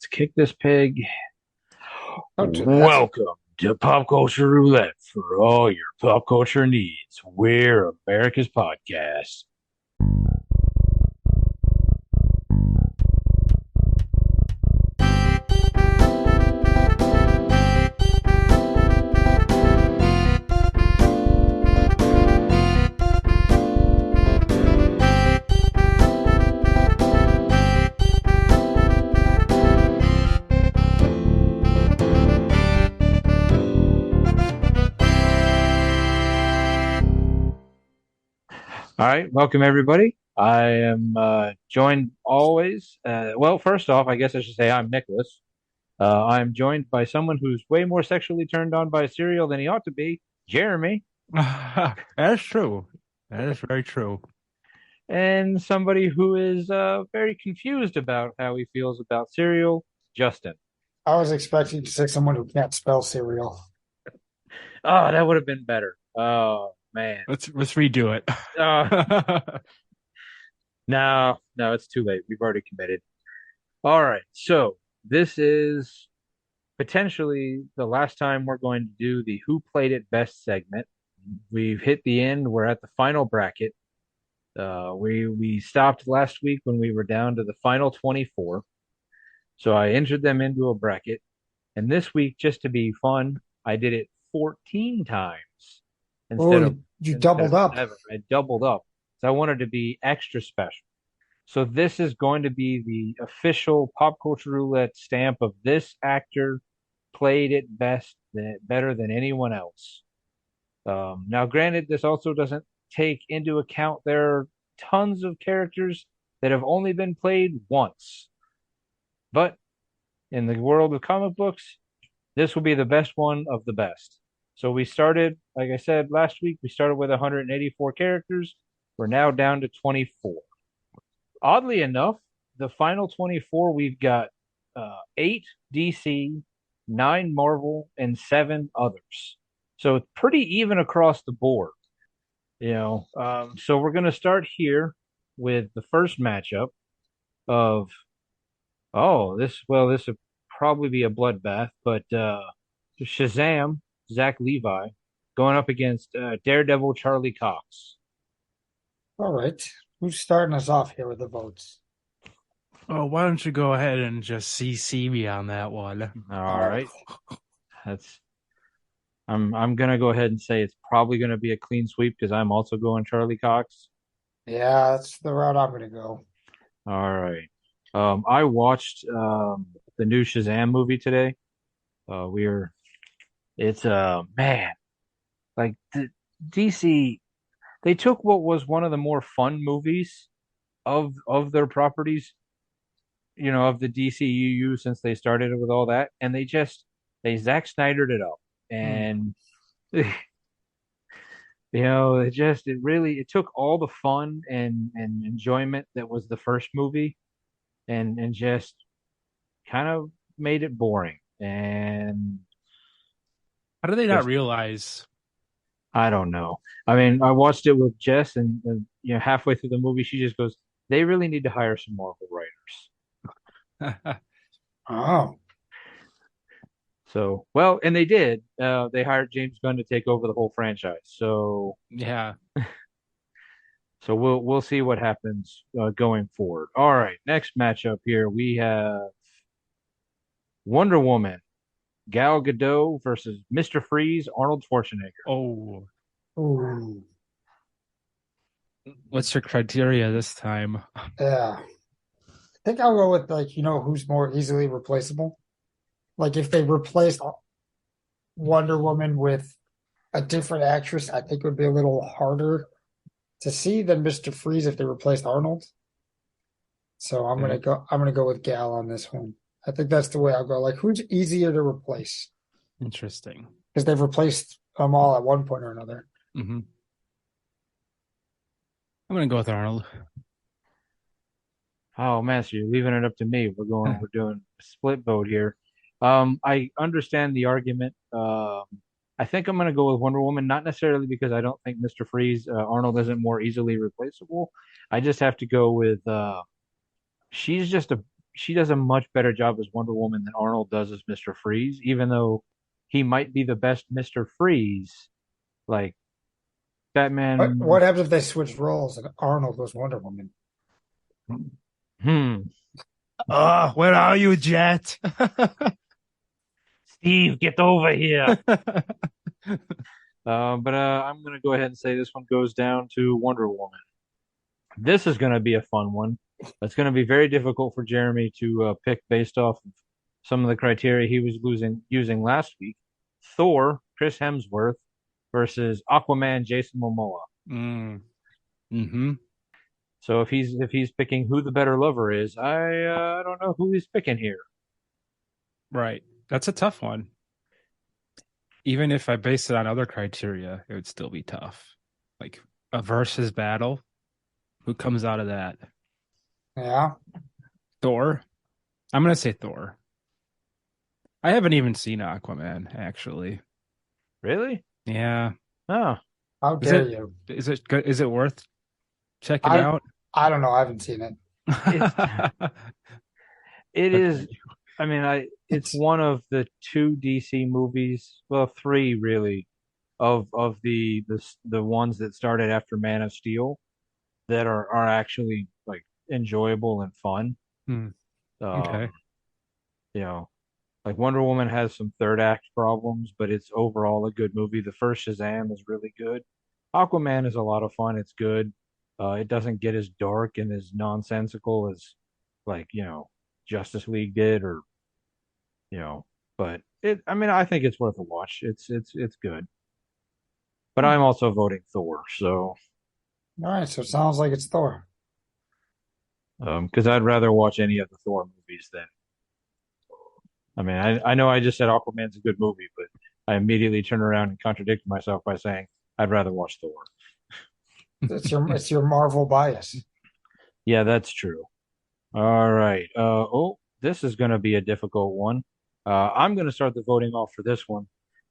Let's kick this pig. Don't do that. Welcome to Pop Culture Roulette for all your pop culture needs. We're America's podcast. All right, welcome everybody. I am joined always. First off, I guess I should say I'm Nicholas. I'm joined by someone who's way more sexually turned on by cereal than he ought to be, Jeremy, That's true. That is very true. and somebody who is very confused about how he feels about cereal, Justin. I was expecting to say someone who can't spell cereal. Oh, that would have been better. Oh man. Let's redo it. Uh, no, it's too late. We've already committed. All right, so this is potentially the last time we're going to do the Who Played It Best segment. We've hit the end. We're at the final bracket. We stopped last week when we were down to the final 24. So I entered them into a bracket. And this week, just to be fun, I did it 14 times Oh, instead of you instead doubled of up. 7. I doubled up. So I wanted to be extra special. So this is going to be the official Pop Culture Roulette stamp of this actor played it better than anyone else. Now, granted, this also doesn't take into account there are tons of characters that have only been played once. But in the world of comic books, this will be the best one of the best. So we started, like I said last week, we started with 184 characters. We're now down to 24. Oddly enough, the final 24, we've got 8 DC, 9 Marvel, and 7 others. So it's pretty even across the board. So we're going to start here with the first matchup of, this would probably be a bloodbath, but Shazam, Zach Levi, going up against Daredevil Charlie Cox. All right. Who's starting us off here with the votes? Oh, why don't you go ahead and just CC me on that one? All right. I'm gonna go ahead and say it's probably gonna be a clean sweep because I'm also going Charlie Cox. Yeah, that's the route I'm going to go. All right. I watched the new Shazam movie today. It's man, like DC, they took what was one of the more fun movies of their properties, of the DCU since they started it with all that, and they Zack Snydered it up, and it took all the fun and enjoyment that was the first movie and just kind of made it boring. And How do they not just, realize? I don't know. I mean, I watched it with Jess, and halfway through the movie, she just goes, "They really need to hire some Marvel writers." Oh, So, well, and they did. They hired James Gunn to take over the whole franchise. Yeah. So we'll see what happens going forward. All right, next matchup here we have Wonder Woman, Gal Gadot versus Mr. Freeze, Arnold Schwarzenegger. Oh, ooh, what's your criteria this time? yeah. I think I'll go with who's more easily replaceable. Like if they replaced Wonder Woman with a different actress, I think it would be a little harder to see than Mr. Freeze if they replaced Arnold. So I'm gonna go with Gal on this one. I think that's the way I'll go. Like who's easier to replace? Interesting. Because they've replaced them all at one point or another. Mm-hmm. I'm gonna go with Arnold. Oh man, so you're leaving it up to me. We're doing a split vote here. I understand the argument. I think I'm gonna go with Wonder Woman, not necessarily because I don't think Mr. Freeze, Arnold isn't more easily replaceable. I just have to go with she's just she does a much better job as Wonder Woman than Arnold does as Mr. Freeze, even though he might be the best Mr. Freeze. Like Batman. What happens if they switch roles and Arnold was Wonder Woman? Hmm. Oh, where are you, Jet? Steve, get over here. But I'm gonna go ahead and say this one goes down to Wonder Woman. This is gonna be a fun one. It's gonna be very difficult for Jeremy to pick based off of some of the criteria he was using last week. Thor, Chris Hemsworth versus Aquaman, Jason Momoa. Mm-hmm. So if he's picking who the better lover is, I don't know who he's picking here. Right. That's a tough one. Even if I base it on other criteria, it would still be tough. Like a versus battle. Who comes out of that? Yeah. Thor? I'm going to say Thor. I haven't even seen Aquaman, actually. Really? Yeah. Oh, How dare you? Is it good? Is it worth checking I out? I don't know. I haven't seen it. it is. I mean, it's one of the two DC movies, well, three really, of the ones that started after Man of Steel that are actually like enjoyable and fun. Hmm. Um, Okay. you know, like Wonder Woman has some third act problems, but it's overall a good movie. The first Shazam is really good. Aquaman is a lot of fun. It's good. It doesn't get as dark and as nonsensical as like, Justice League did or, you know, but I mean, I think it's worth a watch. It's good. But I'm also voting Thor, so All right, so it sounds like it's Thor. because I'd rather watch any of the Thor movies than I mean, I know I just said Aquaman's a good movie, but I immediately turned around and contradicted myself by saying I'd rather watch Thor. It's your Marvel bias. Yeah, that's true. All right. This is going to be a difficult one. I'm going to start the voting off for this one,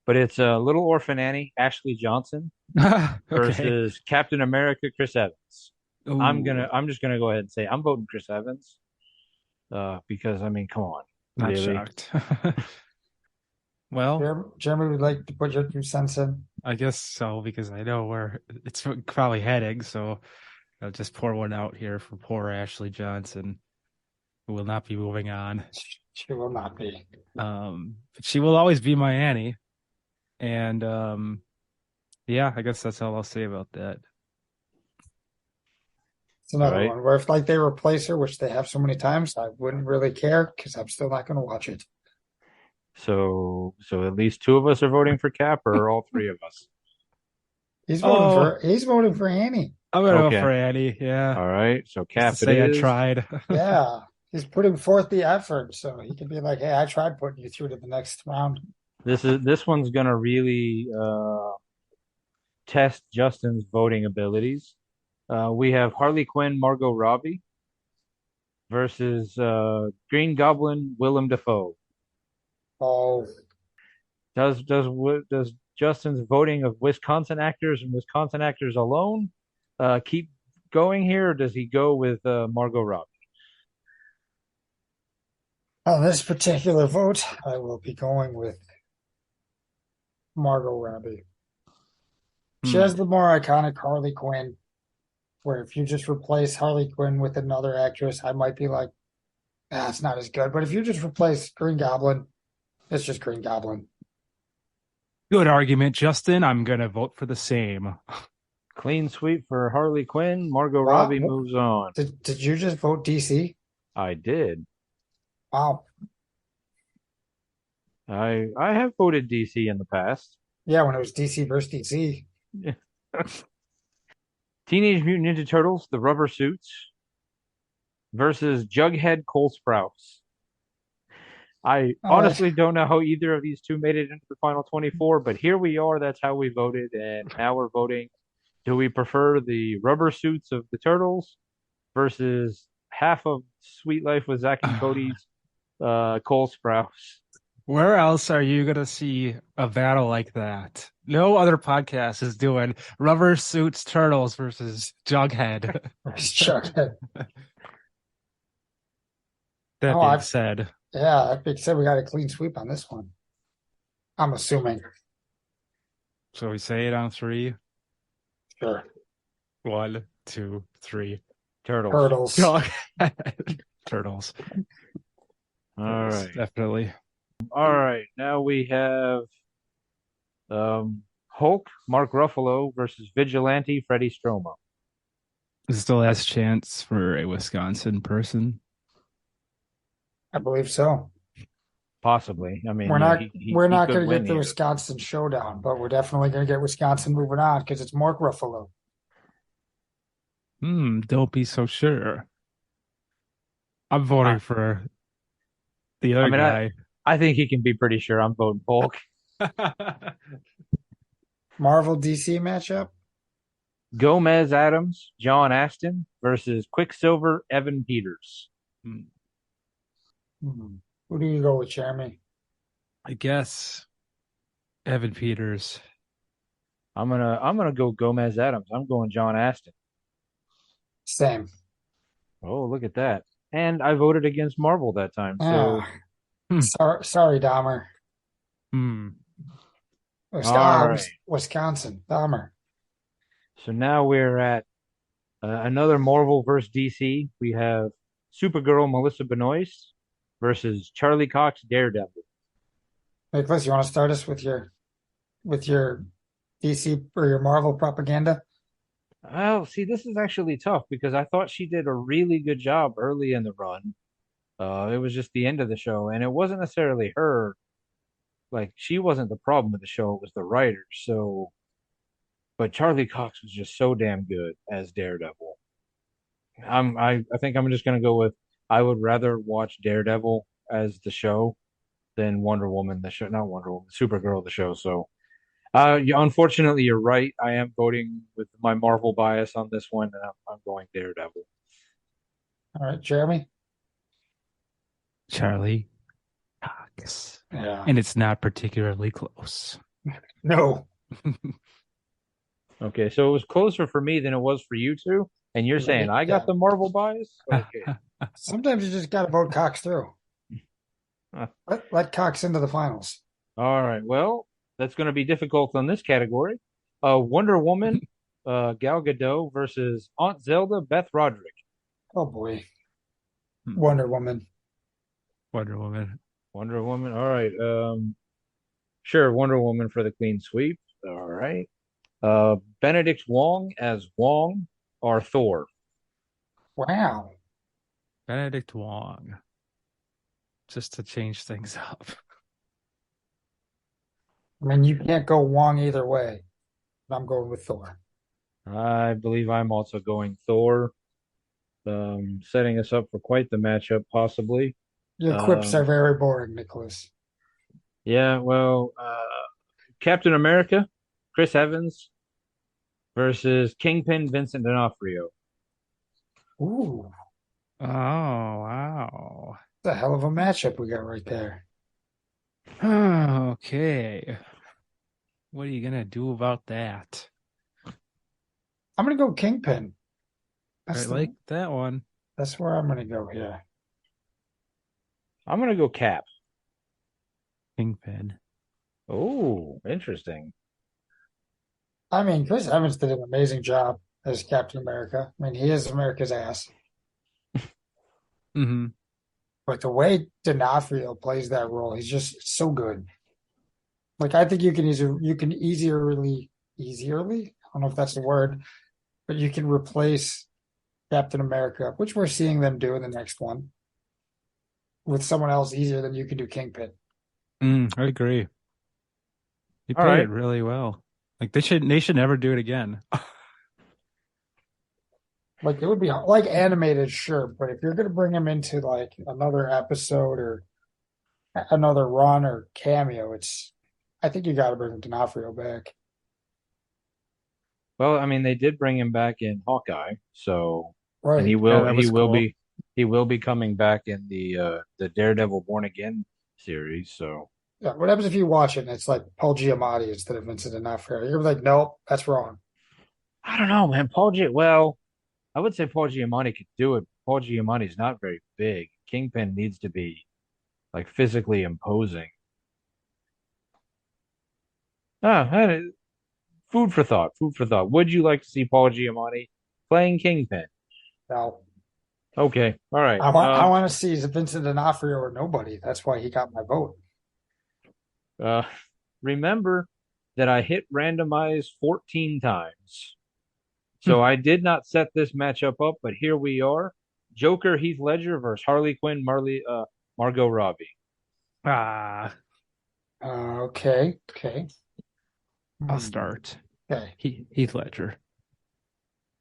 but it's Little Orphan Annie, Ashley Johnson Okay. versus Captain America, Chris Evans. I'm Ooh, just gonna go ahead and say I'm voting Chris Evans. Because I mean, come on, not really? shocked. Well, Jeremy would like to put your 2 cents in. I guess so because I know where it's probably heading. So I'll just pour one out here for poor Ashley Johnson, who will not be moving on. She will not be. But she will always be my Annie. And yeah, I guess that's all I'll say about that. It's another Right. one where if like they replace her, which they have so many times, I wouldn't really care because I'm still not going to watch it. So at least two of us are voting for Cap, or all three of us. He's voting for Annie. I'm gonna Okay. go for Annie. Yeah, All right. So just Cap to it say I is. tried. Yeah, he's putting forth the effort, so he can be like, "Hey, I tried putting you through to the next round." This one's gonna really test Justin's voting abilities. We have Harley Quinn, Margot Robbie versus Green Goblin, Willem Dafoe. Oh, Does Justin's voting of Wisconsin actors and Wisconsin actors alone keep going here, or does he go with Margot Robbie? on this particular vote, I will be going with Margot Robbie. She has the more iconic Harley Quinn, where if you just replace Harley Quinn with another actress, I might be like, it's not as good. But if you just replace Green Goblin, it's just Green Goblin. Good argument, Justin. I'm gonna vote for the same. Clean sweep for Harley Quinn. Margot Wow. Robbie moves on. Did you just vote DC? I did. Wow. I have voted DC in the past. Yeah, when it was DC versus DC. Teenage Mutant Ninja Turtles, the rubber suits versus Jughead Cole Sprouse. I honestly don't know how either of these two made it into the final 24, but here we are. That's how we voted, and now we're voting. Do we prefer the rubber suits of the Turtles versus half of Sweet Life with Zack and Cody's Cole Sprouse? Where else are you gonna see a battle like that? No other podcast is doing rubber suits turtles versus Jughead. Jughead. That Oh, being said, yeah, that being said, we got a clean sweep on this one. I'm assuming. so we say it on three. Sure. 1, 2, 3. Turtles. Turtles. Turtles. All Turtles, right. definitely. All right. Now we have Hulk, Mark Ruffalo versus Vigilante, Freddie Stroma. This is the last chance for a Wisconsin person. I believe so. Possibly. I mean, We're you know, not we're he not could going to win get the here. Wisconsin showdown, but we're definitely going to get Wisconsin moving on because it's Mark Ruffalo. Don't be so sure. I'm I, voting for the I other mean, guy. I think he can be pretty sure I'm voting Hulk. Marvel DC matchup. Gomez Adams, John Aston versus Quicksilver, Evan Peters. Who do you go with, Jeremy? I guess Evan Peters. I'm gonna go Gomez Adams. I'm going John Aston. Same. Oh, look at that. And I voted against Marvel that time. So, Ah, Hmm. sorry, Dahmer. Hmm. all right. Wisconsin, Dahmer. So now we're at another Marvel versus DC. We have Supergirl Melissa Benoist versus Charlie Cox Daredevil. Nicholas, you want to start us with your DC or your Marvel propaganda? Well, see, this is actually tough because I thought she did a really good job early in the run. It was just the end of the show, and it wasn't necessarily her. Like, she wasn't the problem with the show, it was the writers. So, but Charlie Cox was just so damn good as Daredevil. I think I'm just gonna go with I would rather watch Daredevil as the show than Wonder Woman the show, not Wonder Woman, Supergirl the show. So, unfortunately, you're right. I am voting with my Marvel bias on this one, and I'm going Daredevil. All right, Jeremy. Charlie Cox. Yeah. And it's not particularly close. No. Okay, so it was closer for me than it was for you two, and you're saying I got the Marvel bias? Okay. Sometimes you just got to vote Cox through. Huh. Let Cox into the finals. All right. Well, that's going to be difficult on this category. Wonder Woman, Gal Gadot versus Aunt Zelda, Beth Roderick. Oh boy. Hmm. Wonder Woman. Wonder Woman. Wonder Woman. All right. Sure, Wonder Woman for the clean sweep. All right. Benedict Wong as Wong or Thor. Wow. Benedict Wong. Just to change things up. I mean, you can't go Wong either way. I'm going with Thor. I believe I'm also going Thor. Setting us up for quite the matchup, possibly. Your quips are very boring, Nicholas. Yeah, well, Captain America, Chris Evans versus Kingpin, Vincent D'Onofrio. Ooh, Oh, wow. that's a hell of a matchup we got right there. Okay. What are you gonna do about that? I'm gonna go Kingpin. I like that one. That's where I'm gonna go here. I'm gonna go Cap. Kingpin. Oh, interesting. I mean, Chris Evans did an amazing job as Captain America. I mean, he is America's ass. Mm-hmm. But the way D'Onofrio plays that role, he's just so good. Like I think you can easierly, I don't know if that's the word, but you can replace Captain America, which we're seeing them do in the next one, with someone else easier than you can do Kingpin. I agree. He All played right. it really well. Like they should never do it again. Like it would be like animated, sure, but if you're gonna bring him into like another episode or another run or cameo, I think you got to bring D'Onofrio back. Well, I mean, they did bring him back in Hawkeye, so and Right. That was cool. he will be coming back in the Daredevil Born Again series. So Yeah. What happens if you watch it and it's like Paul Giamatti instead of Vincent D'Onofrio? You're like, nope, that's wrong. I don't know, man. I would say Paul Giamatti could do it. Paul Giamatti's not very big. Kingpin needs to be like physically imposing. And food for thought. Food for thought. Would you like to see Paul Giamatti playing Kingpin? No, Okay, all right. I want to see Vincent D'Onofrio or nobody. That's why he got my vote. Uh, remember that I hit randomize 14 times. So I did not set this matchup up, but here we are. Joker Heath Ledger versus Harley Quinn Margot Robbie. Ah, Okay. I'll Hmm. start. Okay. Heath Ledger.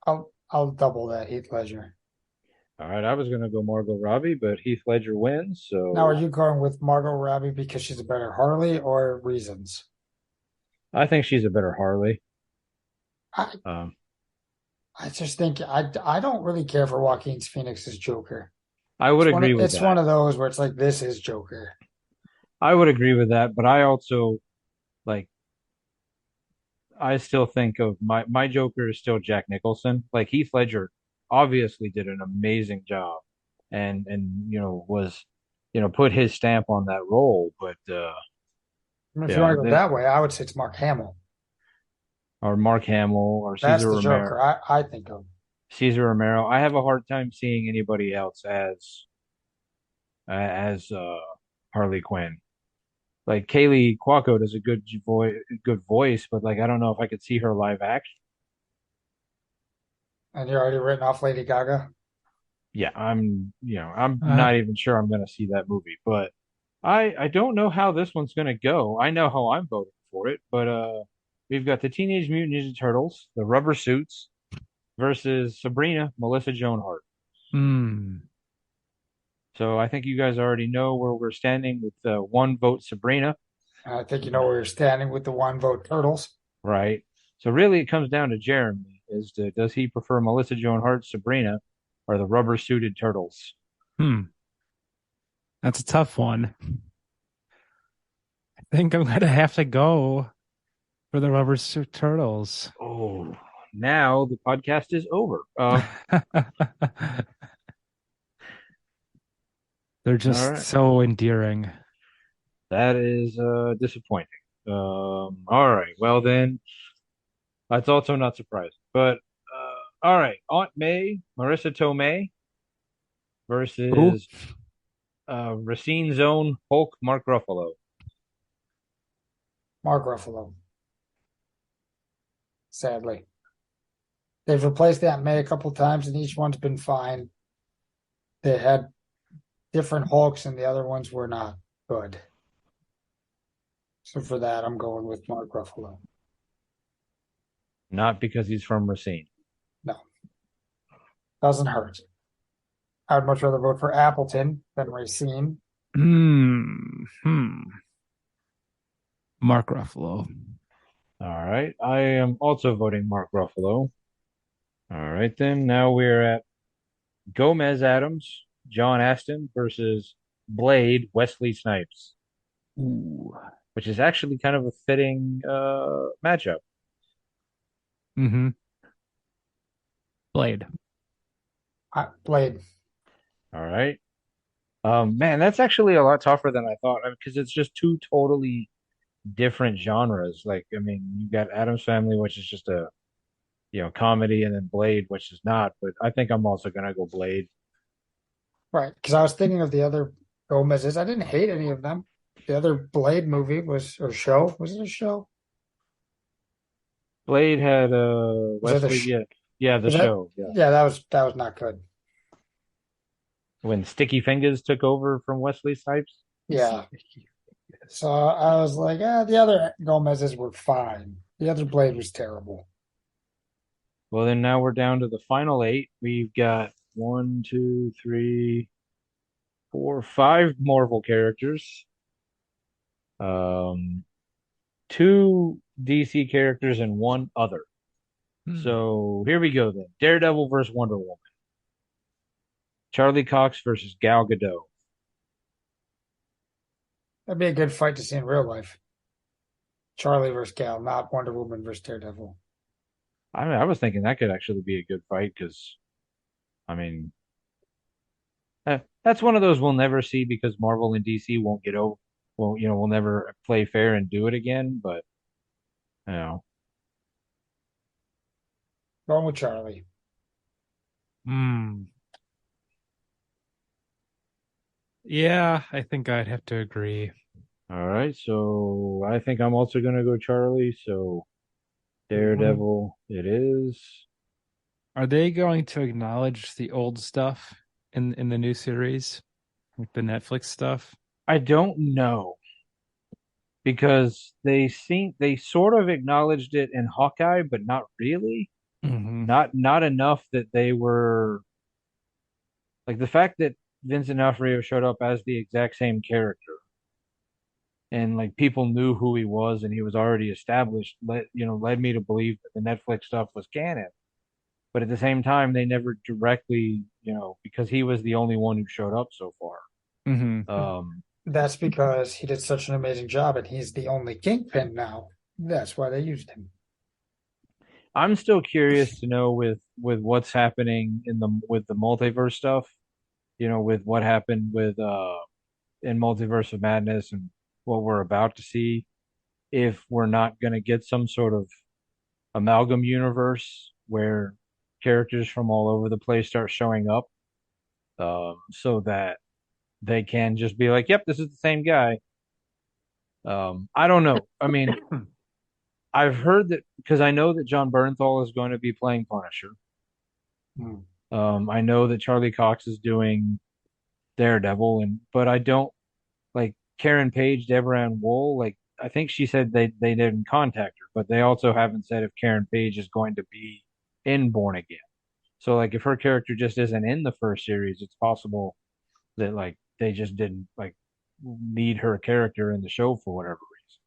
I'll double that Heath Ledger. All right, I was going to go Margot Robbie, but Heath Ledger wins. So Now, are you going with Margot Robbie because she's a better Harley or reasons? I think she's a better Harley. I Um, I just think I don't really care for Joaquin Phoenix's Joker. I would agree with It's that. one of those where it's like this is Joker. I would agree with that, but I also like I still think of my Joker is still Jack Nicholson. Like Heath Ledger obviously did an amazing job and was put his stamp on that role, but I mean, if you yeah, want to go that way, I would say it's Mark Hamill. or Mark Hamill or That's Cesar the Romero. Joker I think of. Cesar Romero. I have a hard time seeing anybody else as Harley Quinn. Like Kaylee Cuoco does a good voice, but like I don't know if I could see her live action. And you're already written off Lady Gaga. Yeah, I'm not even sure I'm going to see that movie, but I don't know how this one's going to go. I know how I'm voting for it, but we've got the Teenage Mutant Ninja Turtles, the Rubber Suits versus Sabrina, Melissa Joan Hart. So I think you guys already know where we're standing with one vote Sabrina. I think you know where you're standing with the one vote Turtles. Right. So really, it comes down to Jeremy: does he prefer Melissa Joan Hart, Sabrina, or the rubber suited turtles? That's a tough one. I think I'm gonna have to go for the rubber suit turtles. Oh, now the podcast is over. They're just so endearing. That is disappointing. All right. Well, then, that's also not surprising. But all right. Aunt May, Marissa Tomei versus Racine's own Hulk, Mark Ruffalo. Mark Ruffalo. Sadly. They've replaced Aunt May a couple times, and each one's been fine. They had different Hulks, and the other ones were not good. So for that, I'm going with Mark Ruffalo. Not because he's from Racine. No. Doesn't hurt. I'd much rather vote for Appleton than Racine. Mark Ruffalo. All right. I am also voting Mark Ruffalo. All right, then. Now we're at Gomez Adams, John Astin versus Blade, Wesley Snipes. Ooh. Which is actually kind of a fitting matchup. Blade. Blade. All right. Man, that's actually a lot tougher than I thought because it's just two totally different genres. Like, I mean, you got Addams Family, which is just a comedy, and then Blade, which is not. But I think I'm also gonna go Blade. Right, because I was thinking of the other Gomez's. I didn't hate any of them. The other Blade movie was it a show? Blade had Wesley, the show. Yeah, that was not good. When Sticky Fingers took over from Wesley Snipes. Yeah. So I was like, the other Gomez's were fine. The other Blade was terrible. Well, then now we're down to the final 8. We've got 1, 2, 3, 4, 5 Marvel characters. 2 DC characters and 1 other. So here we go then. Daredevil versus Wonder Woman. Charlie Cox versus Gal Gadot. That'd be a good fight to see in real life. Charlie versus Gal, not Wonder Woman versus Daredevil. I mean, I was thinking that could actually be a good fight because, I mean, That's one of those we'll never see because Marvel and DC won't get over. Well, we'll never play fair and do it again. But you know, Going with Charlie. Hmm. Yeah, I think I'd have to agree. all right. So I think I'm also gonna go Charlie. So Mhm. Daredevil, it is. Are they going to acknowledge the old stuff in the new series, like the Netflix stuff? I don't know because they sort of acknowledged it in Hawkeye, but not really. Hmm. Not enough that they were like the fact that Vincent D'Onofrio showed up as the exact same character and like people knew who he was and he was already established led me to believe that the Netflix stuff was canon. But at the same time, they never directly, because he was the only one who showed up so far. Hmm. That's because he did such an amazing job and he's the only Kingpin now. That's why they used him. I'm still curious to know with what's happening with the multiverse stuff, with what happened with in Multiverse of Madness and what we're about to see, if we're not going to get some sort of amalgam universe where characters from all over the place start showing up, so that they can just be like, "Yep, this is the same guy." I don't know. I mean, I've heard that because I know that John Bernthal is going to be playing Punisher. Hmm. I know that Charlie Cox is doing Daredevil, but I don't like Karen Page, Deborah Ann Wool. Like, I think she said they didn't contact her, but they also haven't said if Karen Page is going to be in Born Again. So, like, if her character just isn't in the first series, it's possible that like they just didn't like need her character in the show for whatever reason.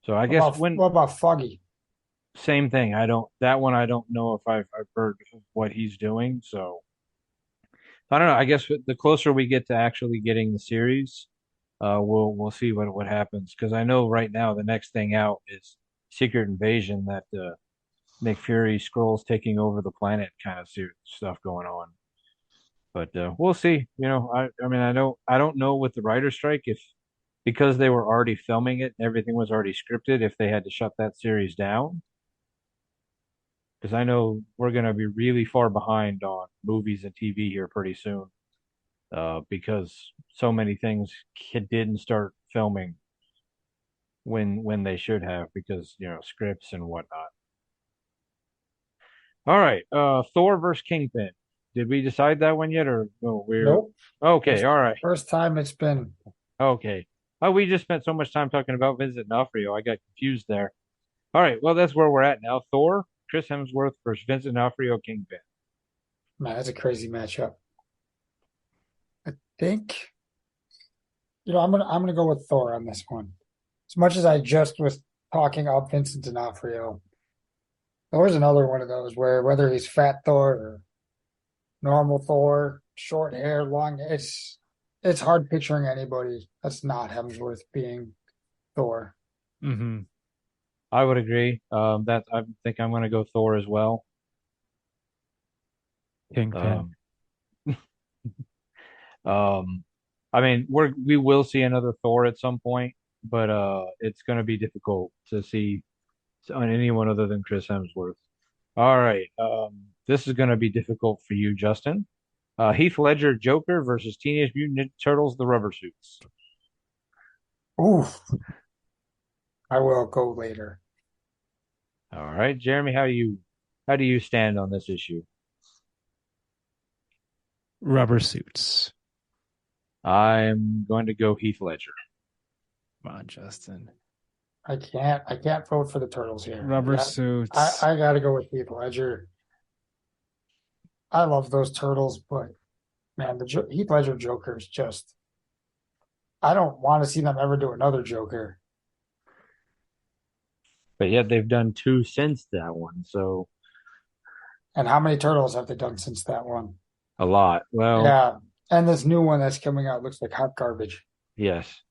So I guess when What about Foggy? same thing. I don't that one. I don't know if I've heard of what he's doing. So I don't know. I guess the closer we get to actually getting the series, we'll see what happens. Because I know right now the next thing out is Secret Invasion, that Nick Fury scrolls taking over the planet kind of stuff going on. But we'll see. I mean, I don't know with the writer strike if because they were already filming it and everything was already scripted, if they had to shut that series down. Because I know we're going to be really far behind on movies and TV here pretty soon, because so many things didn't start filming when they should have because scripts and whatnot. All right, Thor versus Kingpin. Did we decide that one yet, or no? We're Nope. okay. First, All right, first time it's been. okay. Oh, we just spent so much time talking about Vincent D'Onofrio. I got confused there. All right, well that's where we're at now. Thor, Chris Hemsworth versus Vincent D'Onofrio, Kingpin. Man, that's a crazy matchup. I think I'm gonna go with Thor on this one. As much as I just was talking about Vincent D'Onofrio, Thor's another one of those where whether he's fat Thor or normal Thor, short hair, long, it's hard picturing anybody that's not Hemsworth being Thor. Hmm. I would agree. That I think I'm going to go Thor as well. Kingpin. Um, um, I mean, we will see another Thor at some point, but it's going to be difficult to see on anyone other than Chris Hemsworth. All right, this is going to be difficult for you, Justin. Heath Ledger Joker versus Teenage Mutant Ninja Turtles the Rubber Suits. Ooh, I will go later. All right, Jeremy, how do you stand on this issue? Rubber suits. I'm going to go Heath Ledger. Come on, Justin. I can't vote for the Turtles here. Rubber I, suits. I gotta go with Heath Ledger. I love those Turtles, but man, Heath Ledger Joker is just. I don't want to see them ever do another Joker. But yet they've done two since that one, so And how many Turtles have they done since that one? a lot. Well, Yeah, and this new one that's coming out looks like hot garbage. yes.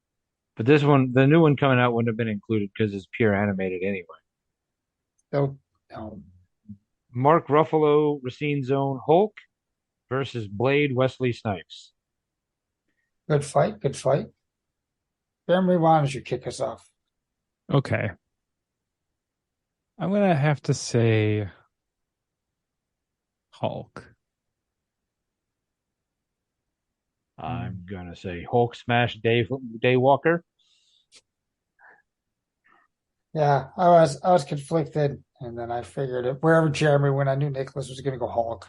But this one, the new one coming out wouldn't have been included because it's pure animated anyway. So, no. Mark Ruffalo, Racine Zone, Hulk versus Blade, Wesley Snipes. Good fight. Good fight. Jeremy, why don't you kick us off? Okay. I'm gonna have to say Hulk. I'm gonna say Hulk smash Daywalker. Yeah, I was conflicted, and then I figured it wherever Jeremy went, I knew Nicholas was going to go Hulk,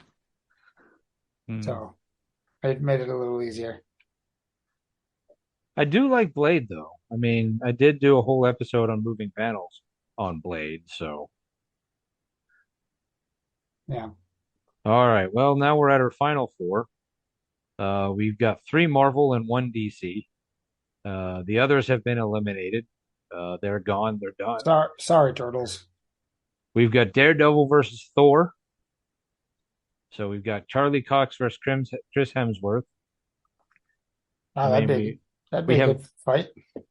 Hmm. so it made it a little easier. I do like Blade though. I mean, I did do a whole episode on moving panels on Blade, so Yeah, all right. Well, now we're at our final four. We've got three Marvel and one DC. The others have been eliminated. They're gone. They're done. sorry, Turtles. We've got Daredevil versus Thor. So we've got Charlie Cox versus Chris Hemsworth. Oh, I mean, we that'd be we a have good fight.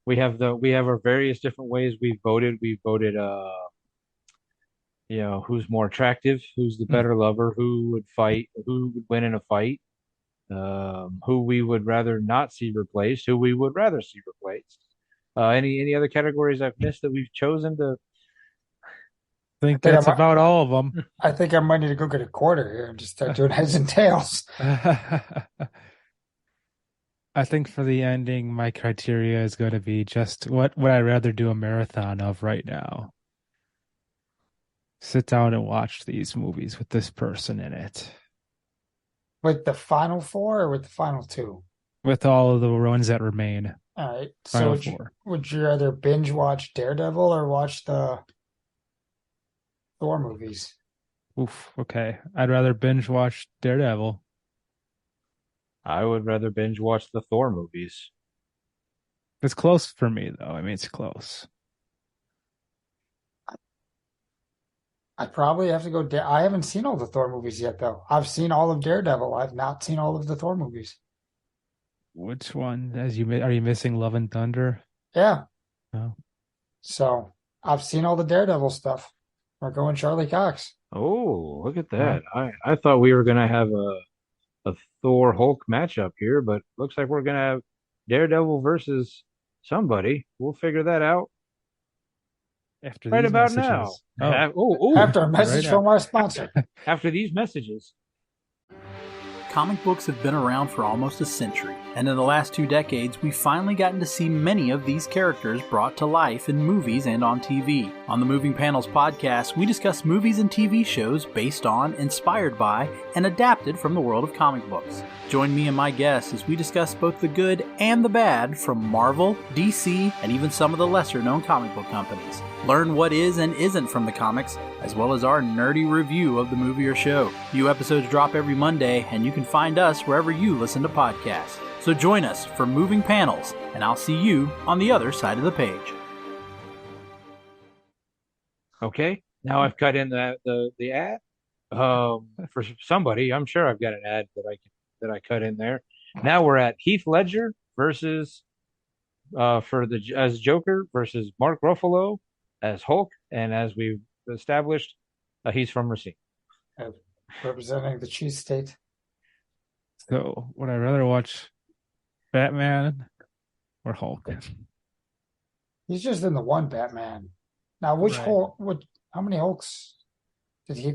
we have our various different ways we've voted. We voted who's more attractive, who's the better lover, who would fight, who would win in a fight, who we would rather not see replaced, who we would rather see replaced. Any other categories I've missed that we've chosen to? I think I think that's about all of them. I think I might need to go get a quarter here and just start doing heads and tails. I think for the ending, my criteria is going to be just what would I rather do a marathon of right now? Sit down and watch these movies with this person in it, With the final four or with the final two? with all of the ones that remain. All right. So Final would you, four. would you rather binge watch Daredevil or watch the Thor movies? Oof. Okay. I'd rather binge watch Daredevil. I would rather binge watch the Thor movies. It's close for me, though. I mean, it's close. I probably have to go. I haven't seen all the Thor movies yet, though. I've seen all of Daredevil. I've not seen all of the Thor movies. Which one? Are you missing Love and Thunder? Yeah. No. So I've seen all the Daredevil stuff. We're going Charlie Cox. Oh, look at that. I thought we were gonna have a Thor Hulk matchup here, but looks like we're gonna have Daredevil versus somebody. We'll figure that out After right these about now. messages. After a message right from our sponsor. After these messages. Comic books have been around for almost a century, and in the last 2 decades, we've finally gotten to see many of these characters brought to life in movies and on TV. On the Moving Panels podcast, we discuss movies and TV shows based on, inspired by, and adapted from the world of comic books. Join me and my guests as we discuss both the good and the bad from Marvel, DC, and even some of the lesser-known comic book companies. Learn what is and isn't from the comics, as well as our nerdy review of the movie or show. New episodes drop every Monday, and you can find us wherever you listen to podcasts. So join us for Moving Panels, and I'll see you on the other side of the page. Okay. Now I've cut in the ad. For somebody, I'm sure I've got an ad that I cut in there. Now we're at Heath Ledger versus as Joker versus Mark Ruffalo as Hulk, and as we've established, he's from Racine. Representing the cheese state. So, would I rather watch Batman or Hulk? He's just in the one Batman. Now, which Right. Hulk? How many Hulks was there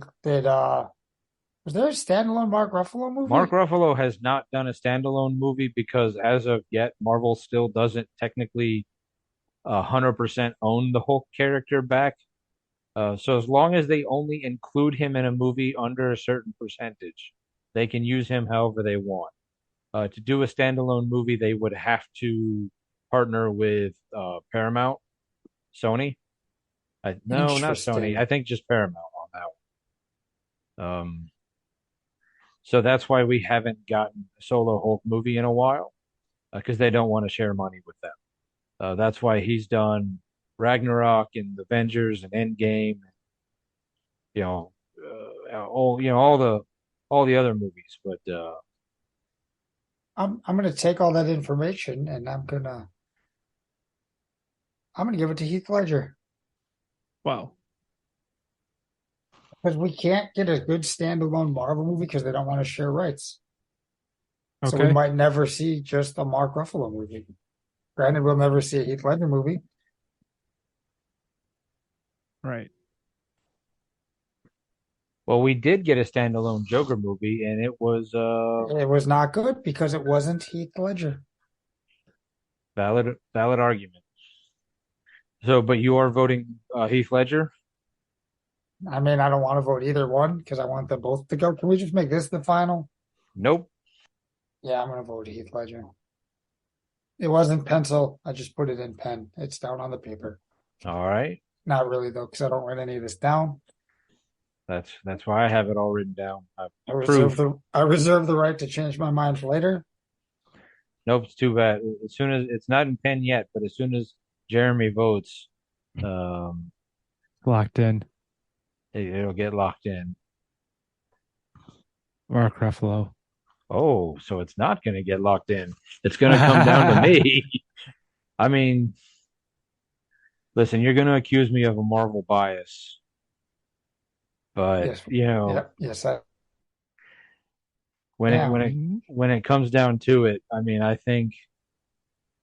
a standalone Mark Ruffalo movie? Mark Ruffalo has not done a standalone movie because, as of yet, Marvel still doesn't technically 100% own the Hulk character back. So as long as they only include him in a movie under a certain percentage, they can use him however they want. To do a standalone movie, they would have to partner with Paramount, Sony. No, not Sony. Interesting. I think just Paramount on that one. So that's why we haven't gotten a solo Hulk movie in a while, because they don't want to share money with them. That's why he's done Ragnarok and Avengers and Endgame, all the other movies. But I'm gonna take all that information and I'm gonna give it to Heath Ledger Wow. because we can't get a good standalone Marvel movie because they don't want to share rights. So we Okay. might never see just a Mark Ruffalo movie. Granted, we'll never see a Heath Ledger movie. Right. Well, we did get a standalone Joker movie, and it was It was not good because it wasn't Heath Ledger. valid argument. So, but you are voting Heath Ledger? I mean, I don't want to vote either one because I want them both to go. Can we just make this the final? Nope. Yeah, I'm going to vote Heath Ledger. It wasn't pencil. I just put it in pen. It's down on the paper. All right. Not really though, because I don't write any of this down. That's why I have it all written down. I reserve the right to change my mind for later. Nope, it's too bad. As soon as it's not in pen yet, but as soon as Jeremy votes, Locked in. it'll get locked in. Mark Ruffalo. Oh, so it's not going to get locked in. It's going to come down to me. I mean, listen, you're going to accuse me of a Marvel bias, but Yes. you know, Yep. Yes. when Yeah. when it comes down to it, I mean, I think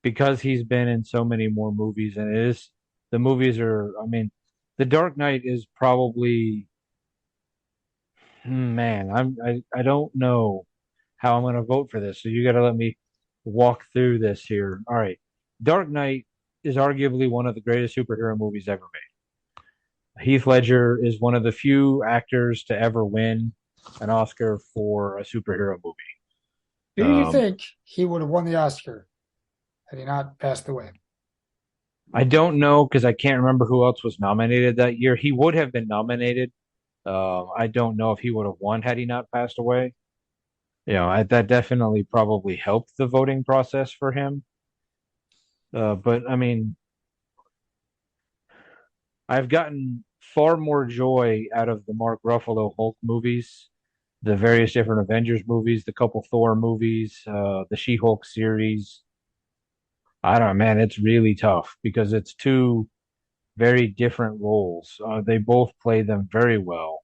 because he's been in so many more movies, and the movies are, I mean, The Dark Knight is probably, man, I don't know how I'm going to vote for this. So you got to let me walk through this here. All right. Dark Knight is arguably one of the greatest superhero movies ever made. Heath Ledger is one of the few actors to ever win an Oscar for a superhero movie. Do you think he would have won the Oscar had he not passed away? I don't know because I can't remember who else was nominated that year. He would have been nominated. I don't know if he would have won had he not passed away. You know, that definitely probably helped the voting process for him. But I mean, I've gotten far more joy out of the Mark Ruffalo Hulk movies, the various different Avengers movies, the couple Thor movies, the She-Hulk series. I don't know, man, it's really tough because it's two very different roles. They both play them very well.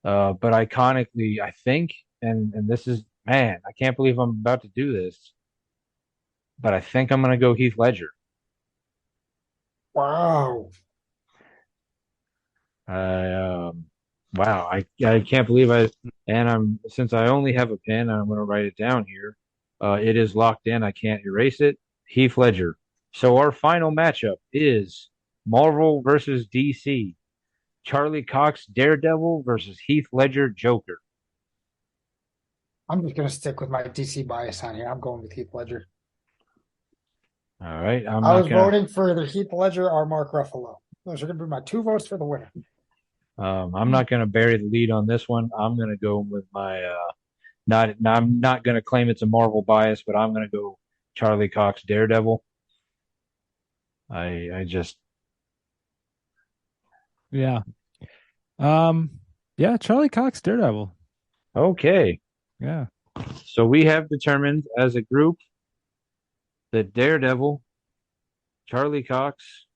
But iconically, I think, and this is, man, I can't believe I'm about to do this, but I think I'm going to go Heath Ledger. Wow. Wow, I can't believe since I only have a pen, I'm going to write it down here. It is locked in. I can't erase it. Heath Ledger. So our final matchup is Marvel versus DC. Charlie Cox Daredevil versus Heath Ledger Joker. I'm just going to stick with my DC bias on here. I'm going with Heath Ledger. All right. I was voting for either Heath Ledger or Mark Ruffalo. Those are going to be my two votes for the winner. I'm not going to bury the lead on this one. I'm going to go with my I'm not going to claim it's a Marvel bias, but I'm going to go Charlie Cox Daredevil. I just Yeah. Yeah, Charlie Cox Daredevil. okay. Yeah. So we have determined as a group that Daredevil, Charlie Cox,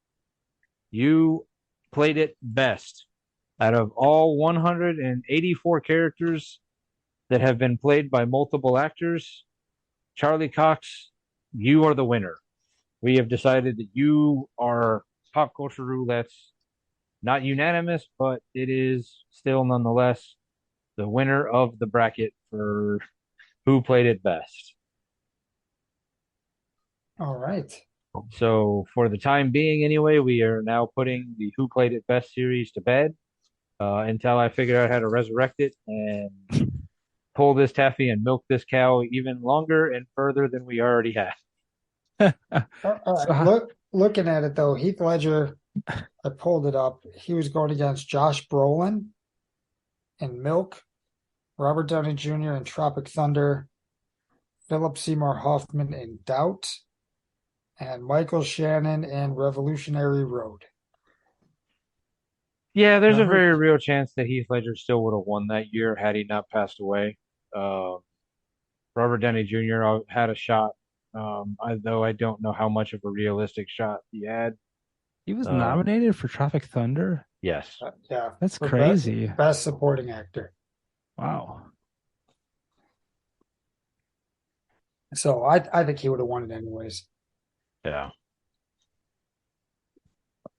you played it best. Out of all 184 characters that have been played by multiple actors, Charlie Cox, you are the winner. We have decided that you are Pop Culture Roulette's not unanimous, but it is still nonetheless the winner of the bracket for who played it best. All right. So for the time being, anyway, we are now putting the Who Played It Best series to bed until I figure out how to resurrect it and pull this taffy and milk this cow even longer and further than we already have. Looking at it though, Heath Ledger, I pulled it up. He was going against Josh Brolin in Milk, Robert Downey Jr. in Tropic Thunder, Philip Seymour Hoffman in Doubt, and Michael Shannon in Revolutionary Road. Yeah, there's a very real chance that Heath Ledger still would have won that year had he not passed away. Robert Downey Jr. had a shot, though I don't know how much of a realistic shot he had. He was nominated for Tropic Thunder? Yes. Yeah. That's crazy. Best supporting actor. Wow. So I think he would have won it anyways. Yeah.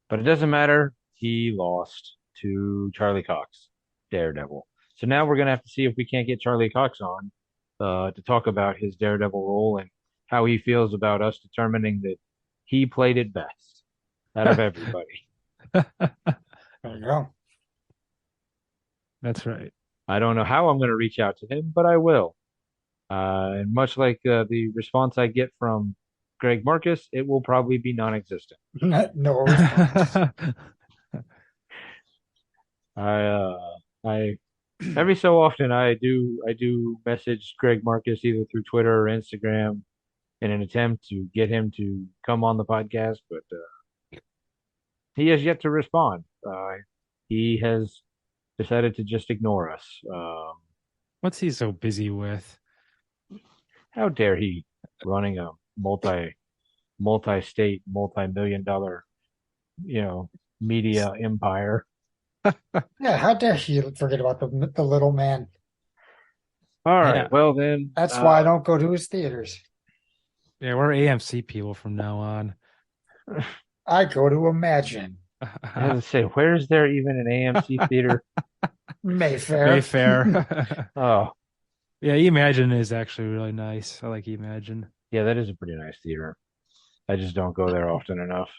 But it doesn't matter. He lost to Charlie Cox, Daredevil. So now we're gonna have to see if we can't get Charlie Cox on to talk about his Daredevil role and how he feels about us determining that he played it best out of everybody. There you go. That's right. I don't know how I'm gonna reach out to him, but I will. And much like the response I get from Greg Marcus, it will probably be non-existent. No response. I every so often I do message Greg Marcus either through Twitter or Instagram in an attempt to get him to come on the podcast, but he has yet to respond. He has decided to just ignore us. What's he so busy with? How dare he running a multi-state, multi-million dollar, media empire. Yeah, how dare he forget about the little man? All right, Yeah. well then, That's why I don't go to his theaters. Yeah, we're AMC people from now on. I go to Imagine. I have to say, where's there even an AMC theater? Mayfair. Mayfair. Oh, Yeah, Imagine is actually really nice. I like Imagine. yeah, that is a pretty nice theater. I just don't go there often enough.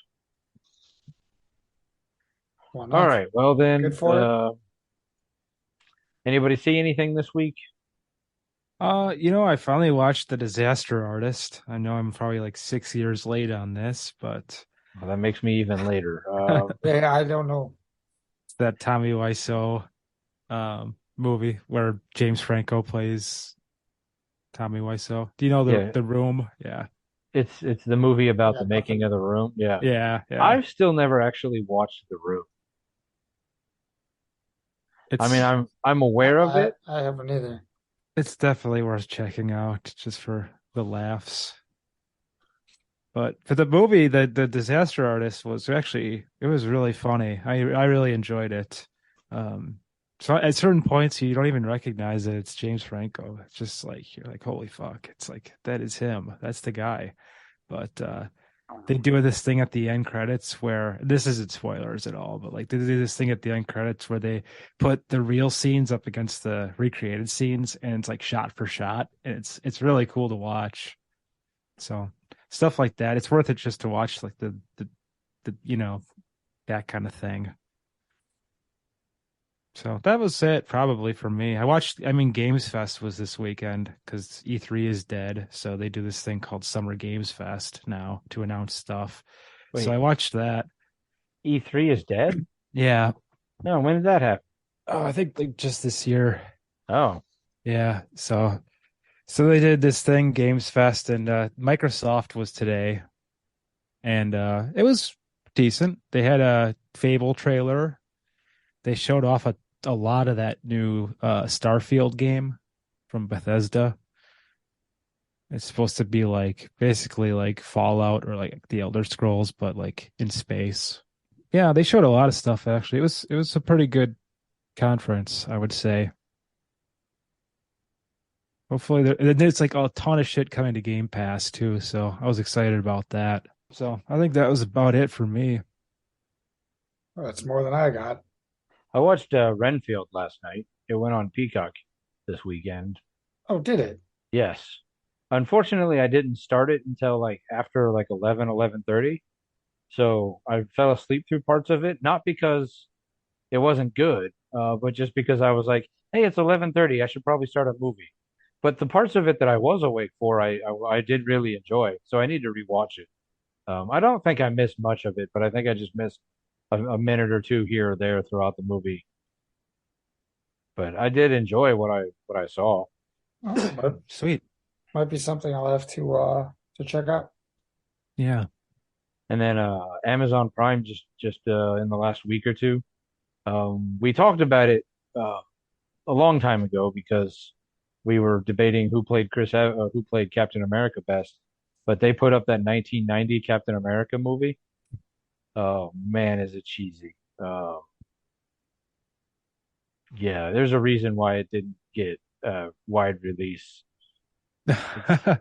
Why not? All right, well then, Good for it. anybody see anything this week? I finally watched The Disaster Artist. I know I'm probably like 6 years late on this, but Well, that makes me even later. Yeah, I don't know. it's that Tommy Wiseau movie where James Franco plays Tommy Wiseau. Do you know Yeah. the Room? Yeah. It's the movie about Yeah, the making of The Room. Yeah. Yeah, yeah. I've still never actually watched The Room. I mean, I'm aware of it. I haven't either. It's definitely worth checking out just for the laughs. But for the movie, the Disaster Artist was actually it was really funny. I really enjoyed it. So at certain points you don't even recognize that it's James Franco. It's just like you're like, holy fuck. It's like that is him. That's the guy. But they do this thing at the end credits where this isn't spoilers at all, but like they do this thing at the end credits where they put the real scenes up against the recreated scenes and it's like shot for shot. And it's really cool to watch. So stuff like that. It's worth it just to watch like the that kind of thing. So that was it probably for me. Games Fest was this weekend because E3 is dead. So they do this thing called Summer Games Fest now to announce stuff. Wait, So I watched that. E3 is dead? Yeah. No, when did that happen? Oh, I think like just this year. Oh, Yeah. So they did this thing, Games Fest, and Microsoft was today. And it was decent. They had a Fable trailer. They showed off a lot of that new Starfield game from Bethesda. It's supposed to be like basically like Fallout or like the Elder Scrolls, but like in space. Yeah, they showed a lot of stuff actually. It was a pretty good conference, I would say. Hopefully there's like a ton of shit coming to Game Pass too, so I was excited about that. So I think that was about it for me. Well, that's more than I got. I watched Renfield last night. It went on Peacock this weekend. Oh, did it? Yes. Unfortunately, I didn't start it until like after like 11:30. So I fell asleep through parts of it, not because it wasn't good, but just because I was like, hey, it's 11:30. I should probably start a movie. But the parts of it that I was awake for, I did really enjoy. So I need to rewatch it. I don't think I missed much of it, but I think I just missed a minute or two here or there throughout the movie. But I did enjoy what I saw. Oh, but Sweet. might be something I'll have to check out. Yeah. And then Amazon Prime just in the last week or two, we talked about it a long time ago because we were debating who played Captain America best, but they put up that 1990 Captain America movie. Oh man, is it cheesy? Yeah, there's a reason why it didn't get wide release. I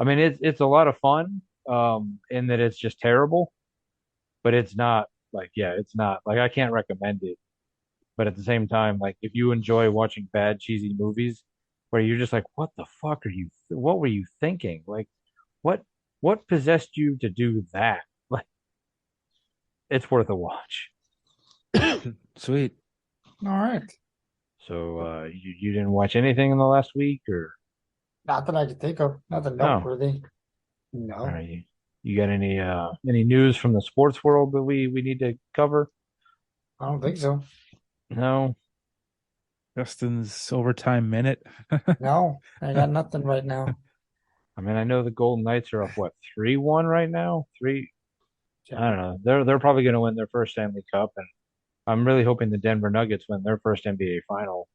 mean, it's a lot of fun, in that it's just terrible, but it's not like, yeah, it's not like I can't recommend it. But at the same time, like if you enjoy watching bad, cheesy movies where you're just like, what the fuck what were you thinking? Like, what, what possessed you to do that? Like, it's worth a watch. Sweet. All right. So, you didn't watch anything in the last week, or Not that I could think of. Nothing no? noteworthy. All No, right, you got any news from the sports world that we need to cover? I don't think so. No. Justin's overtime minute. No, I got nothing right now. I mean, I know the Golden Knights are up what, 3-1 right now? Three. I don't know. They're probably going to win their first Stanley Cup, and I'm really hoping the Denver Nuggets win their first NBA final.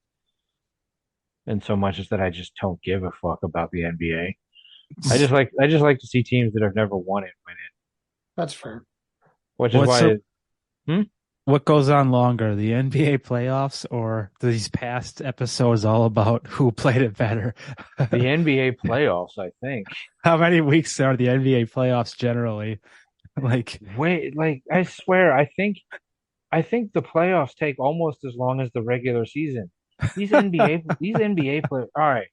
And so much as that, I just don't give a fuck about the NBA. I just like to see teams that have never won it win it, That's fair. which is What's why. so, what goes on longer, the NBA playoffs or these past episodes all about who played it better? The NBA playoffs, I think. How many weeks are the NBA playoffs generally? Like, Wait, like I swear, I think the playoffs take almost as long as the regular season. These NBA players. All right,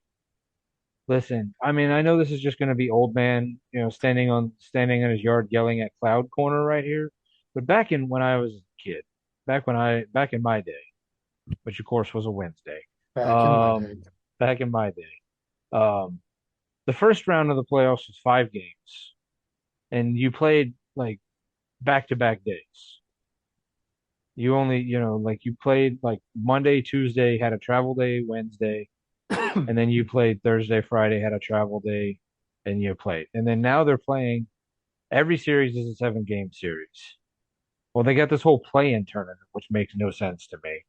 listen. I mean, I know this is just going to be old man, standing in his yard yelling at cloud corner right here. But back in when I was a kid, back in my day, which of course was a Wednesday. Back in my Um, day. back in my day, um, the first round of the playoffs was 5 games, and you played like back to back days. You only, like you played like Monday, Tuesday, had a travel day, Wednesday, and then you played Thursday, Friday, had a travel day, and you played. And then now they're playing every series is a 7 game series. Well, they got this whole play-in tournament, which makes no sense to me.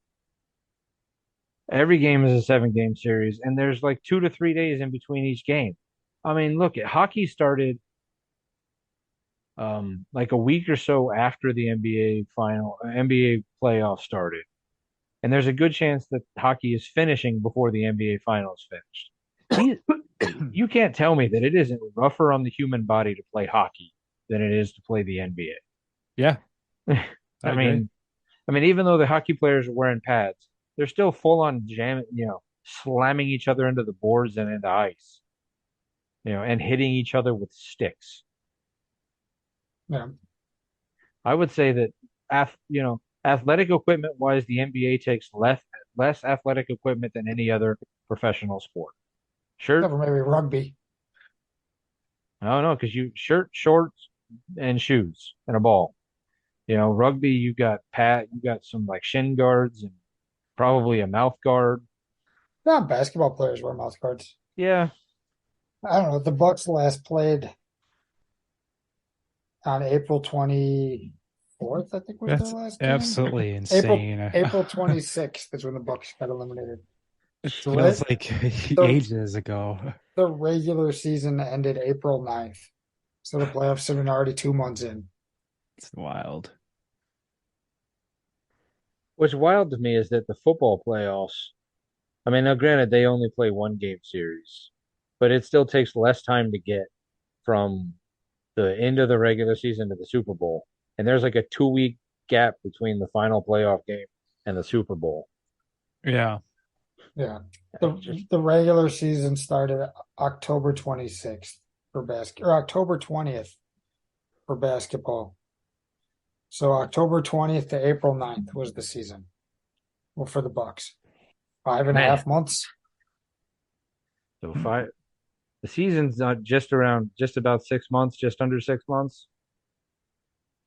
Every game is a 7 game series, and there's like 2 to 3 days in between each game. I mean, look, hockey started like a week or so after the NBA playoff started. And there's a good chance that hockey is finishing before the NBA finals finished. You can't tell me that it isn't rougher on the human body to play hockey than it is to play the NBA. yeah, I I agree. mean, even though the hockey players are wearing pads, they're still full on jamming, slamming each other into the boards and into ice, and hitting each other with sticks. Yeah. I would say that, athletic equipment wise, the NBA takes less athletic equipment than any other professional sport. Shirt, Except for maybe rugby. I don't know, because shirt, shorts, and shoes and a ball. Rugby, you got some like shin guards and probably a mouth guard. Not basketball players wear mouth guards. Yeah, I don't know. The Bucks last played on April 24th, I think was That's their last game. absolutely insane. April 26th is when the Bucks got eliminated. It So feels that- like the- ages ago. The regular season ended April 9th. So the playoffs have been already 2 months in. It's wild. what's wild to me is that the football playoffs. I mean, now granted, they only play 1 game series, but it still takes less time to get from the end of the regular season to the Super Bowl. And there's like a 2 week gap between the final playoff game and the Super Bowl. Yeah. Yeah. Just- The regular season started October 26th for or October 20th for basketball. So October 20th to April 9th was the season. Well, for the Bucks. 5.5 months. So the season's not just about 6 months, just under 6 months.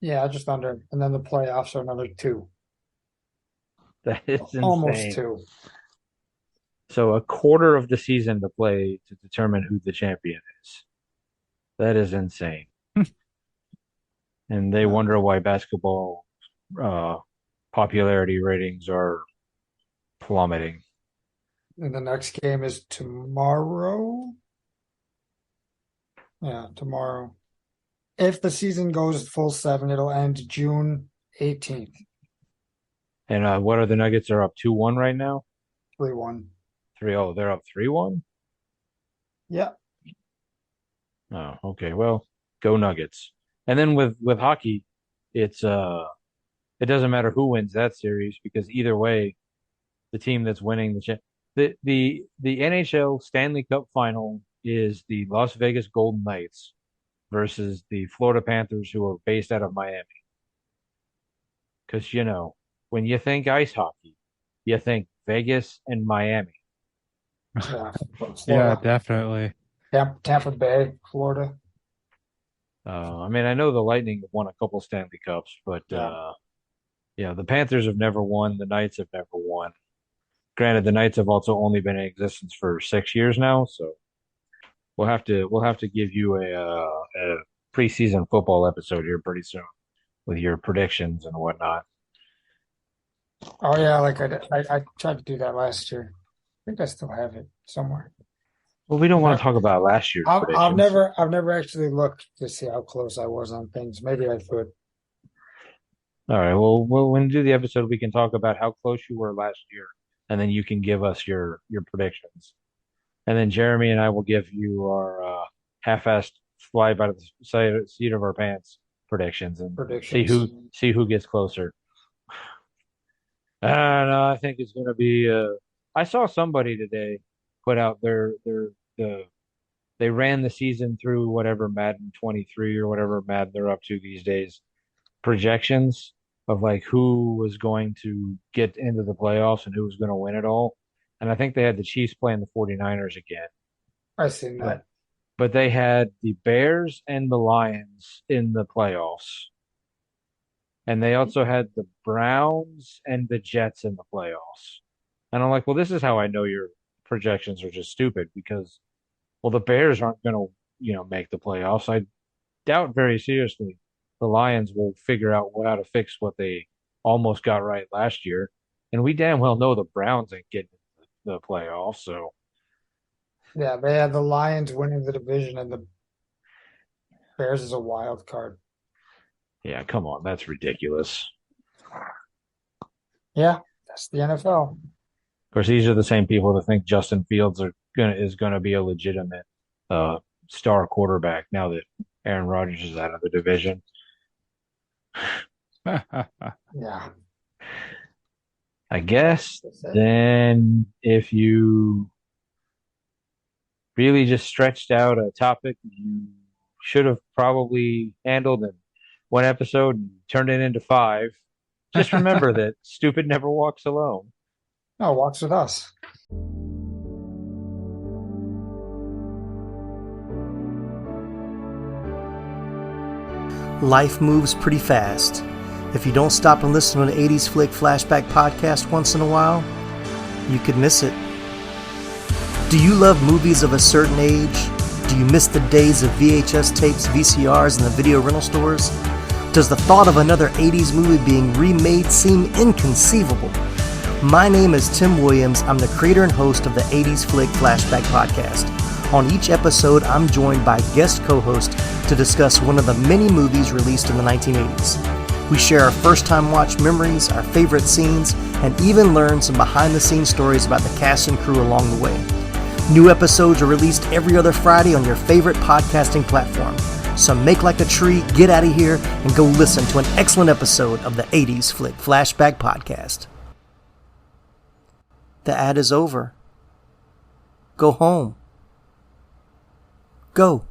Yeah, just under. And then the playoffs are another 2. That is insane. Almost 2. So a quarter of the season to play to determine who the champion is. That is insane. And they wonder why basketball popularity ratings are plummeting. And the next game is tomorrow. Yeah, tomorrow. If the season goes full 7, it'll end June 18th. And what are the Nuggets? Are up 2-1 right now? 3-1. 3-0. They're up 3-1. Yeah. Oh, okay. Well, go Nuggets. And then with hockey, it's it doesn't matter who wins that series because either way, the team that's winning the NHL Stanley Cup final is the Las Vegas Golden Knights versus the Florida Panthers, who are based out of Miami. Because when you think ice hockey, you think Vegas and Miami. Yeah. Yeah, Florida. definitely. Tampa Bay, Florida. I mean, I know the Lightning have won a couple Stanley Cups, but Yeah. yeah, the Panthers have never won. The Knights have never won. Granted, the Knights have also only been in existence for 6 years now, so we'll have to give you a preseason football episode here pretty soon with your predictions and whatnot. Oh yeah, like I tried to do that last year. I think I still have it somewhere. Well, we don't want to Never- talk about last year's I've predictions. I've never actually looked to see how close I was on things. Maybe I could. All right. Well, when we do the episode, we can talk about how close you were last year, and then you can give us your predictions. And then Jeremy and I will give you our half-assed fly by the seat of our pants predictions and Predictions. see who gets closer. I don't know. I think it's going to be. I saw somebody today put out they ran the season through whatever Madden 23 or whatever Madden they're up to these days projections of like who was going to get into the playoffs and who was going to win it all. And I think they had the Chiefs playing the 49ers again. I seen But that. but they had the Bears and the Lions in the playoffs. And they also had the Browns and the Jets in the playoffs. And I'm like, well, this is how I know your projections are just stupid because, well, the Bears aren't going to, make the playoffs. I doubt very seriously the Lions will figure out how to fix what they almost got right last year. And we damn well know the Browns ain't getting the playoffs. So, Yeah, they had the Lions winning the division and the Bears is a wild card. yeah, come on. That's ridiculous. Yeah, that's the NFL. Of course, these are the same people that think Justin Fields is gonna be a legitimate star quarterback now that Aaron Rodgers is out of the division. Yeah. I guess That's it. then if you really just stretched out a topic you should have probably handled in one episode and turned it into five, just remember that stupid never walks alone. No, walks with us. Life moves pretty fast. If you don't stop and listen to an 80s Flick Flashback podcast once in a while, you could miss it. Do you love movies of a certain age? Do you miss the days of VHS tapes, VCRs, and the video rental stores? Does the thought of another 80s movie being remade seem inconceivable? My name is Tim Williams. I'm the creator and host of the 80s Flick Flashback podcast. On each episode, I'm joined by guest co-hosts to discuss one of the many movies released in the 1980s. We share our first-time watch memories, our favorite scenes, and even learn some behind-the-scenes stories about the cast and crew along the way. New episodes are released every other Friday on your favorite podcasting platform. So make like a tree, get out of here, and go listen to an excellent episode of the 80s Flick Flashback podcast. The ad is over. Go home. Go.